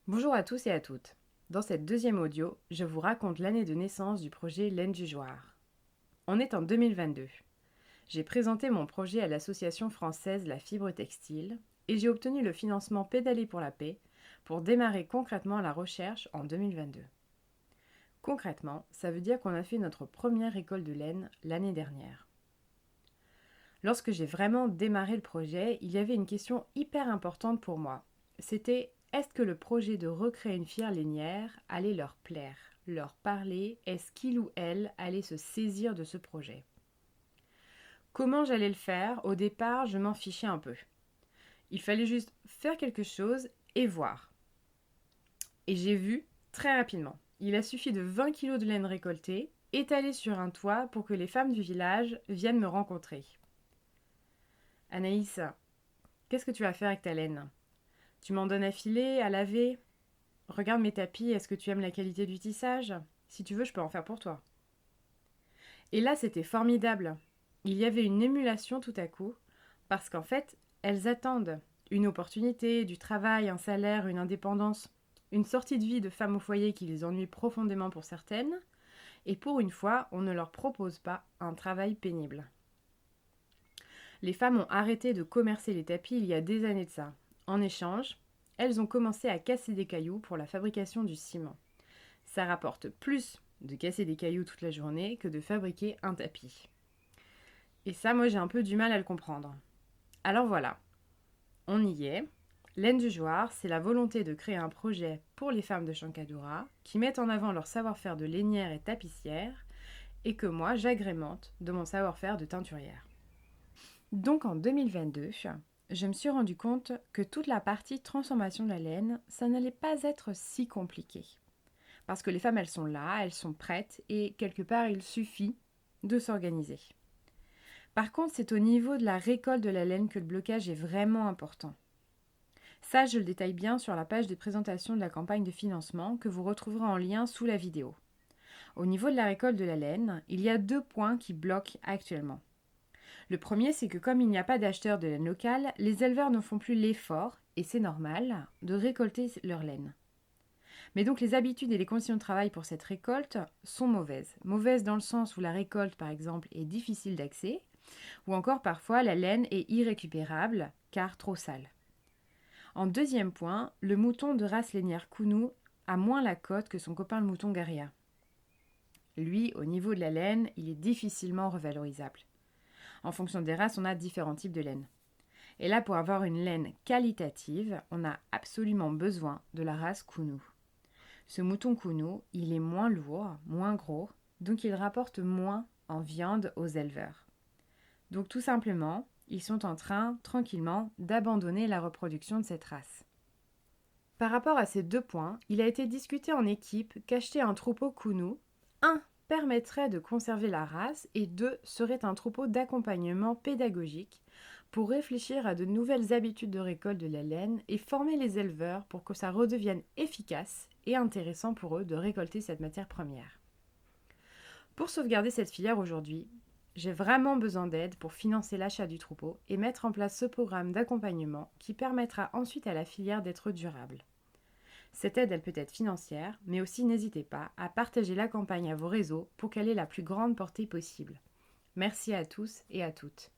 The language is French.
Bonjour à tous et à toutes. Dans cette deuxième audio, je vous raconte l'année de naissance du projet Laine du Joire. On est en 2022. J'ai présenté mon projet à l'association française La Fibre Textile et j'ai obtenu le financement Pédaler pour la paix pour démarrer concrètement la recherche en 2022. Concrètement, ça veut dire qu'on a fait notre première récolte de laine l'année dernière. Lorsque j'ai vraiment démarré le projet, il y avait une question hyper importante pour moi. C'était: est-ce que le projet de recréer une filière lainière allait leur plaire, leur parler? Est-ce qu'il ou elle allait se saisir de ce projet? Comment j'allais le faire? Au départ, je m'en fichais un peu. Il fallait juste faire quelque chose et voir. Et j'ai vu très rapidement. Il a suffi de 20 kilos de laine récoltée, étalée sur un toit pour que les femmes du village viennent me rencontrer. Anaïs, qu'est-ce que tu vas faire avec ta laine? Tu m'en donnes à filer, à laver? Regarde mes tapis, est-ce que tu aimes la qualité du tissage? Si tu veux, je peux en faire pour toi. Et là, c'était formidable. Il y avait une émulation tout à coup, parce qu'en fait, elles attendent une opportunité, du travail, un salaire, une indépendance, une sortie de vie de femme au foyer qui les ennuie profondément pour certaines, et pour une fois, on ne leur propose pas un travail pénible. Les femmes ont arrêté de commercer les tapis il y a des années de ça. En échange, elles ont commencé à casser des cailloux pour la fabrication du ciment. Ça rapporte plus de casser des cailloux toute la journée que de fabriquer un tapis. Et ça, moi, j'ai un peu du mal à le comprendre. Alors voilà, on y est. Laine du Joire, c'est la volonté de créer un projet pour les femmes de Chankadura qui mettent en avant leur savoir-faire de lainière et tapissière et que moi, j'agrémente de mon savoir-faire de teinturière. Donc en 2022, je me suis rendu compte que toute la partie transformation de la laine, ça n'allait pas être si compliqué. Parce que les femmes, elles sont là, elles sont prêtes, et quelque part, il suffit de s'organiser. Par contre, c'est au niveau de la récolte de la laine que le blocage est vraiment important. Ça, je le détaille bien sur la page de présentation de la campagne de financement que vous retrouverez en lien sous la vidéo. Au niveau de la récolte de la laine, il y a 2 points qui bloquent actuellement. Le premier, c'est que comme il n'y a pas d'acheteurs de laine locale, les éleveurs ne font plus l'effort, et c'est normal, de récolter leur laine. Mais donc les habitudes et les conditions de travail pour cette récolte sont mauvaises. Mauvaises dans le sens où la récolte, par exemple, est difficile d'accès, ou encore parfois la laine est irrécupérable, car trop sale. En deuxième point, le mouton de race lainière Kounou a moins la cote que son copain le mouton Garia. Lui, au niveau de la laine, il est difficilement revalorisable. En fonction des races, on a différents types de laine. Et là, pour avoir une laine qualitative, on a absolument besoin de la race Kounou. Ce mouton Kounou, il est moins lourd, moins gros, donc il rapporte moins en viande aux éleveurs. Donc tout simplement, ils sont en train, tranquillement, d'abandonner la reproduction de cette race. Par rapport à ces 2 points, il a été discuté en équipe qu'acheter un troupeau Kounou, 1 permettrait de conserver la race et 2 serait un troupeau d'accompagnement pédagogique pour réfléchir à de nouvelles habitudes de récolte de la laine et former les éleveurs pour que ça redevienne efficace et intéressant pour eux de récolter cette matière première. Pour sauvegarder cette filière aujourd'hui, j'ai vraiment besoin d'aide pour financer l'achat du troupeau et mettre en place ce programme d'accompagnement qui permettra ensuite à la filière d'être durable. Cette aide, elle peut être financière, mais aussi n'hésitez pas à partager la campagne à vos réseaux pour qu'elle ait la plus grande portée possible. Merci à tous et à toutes.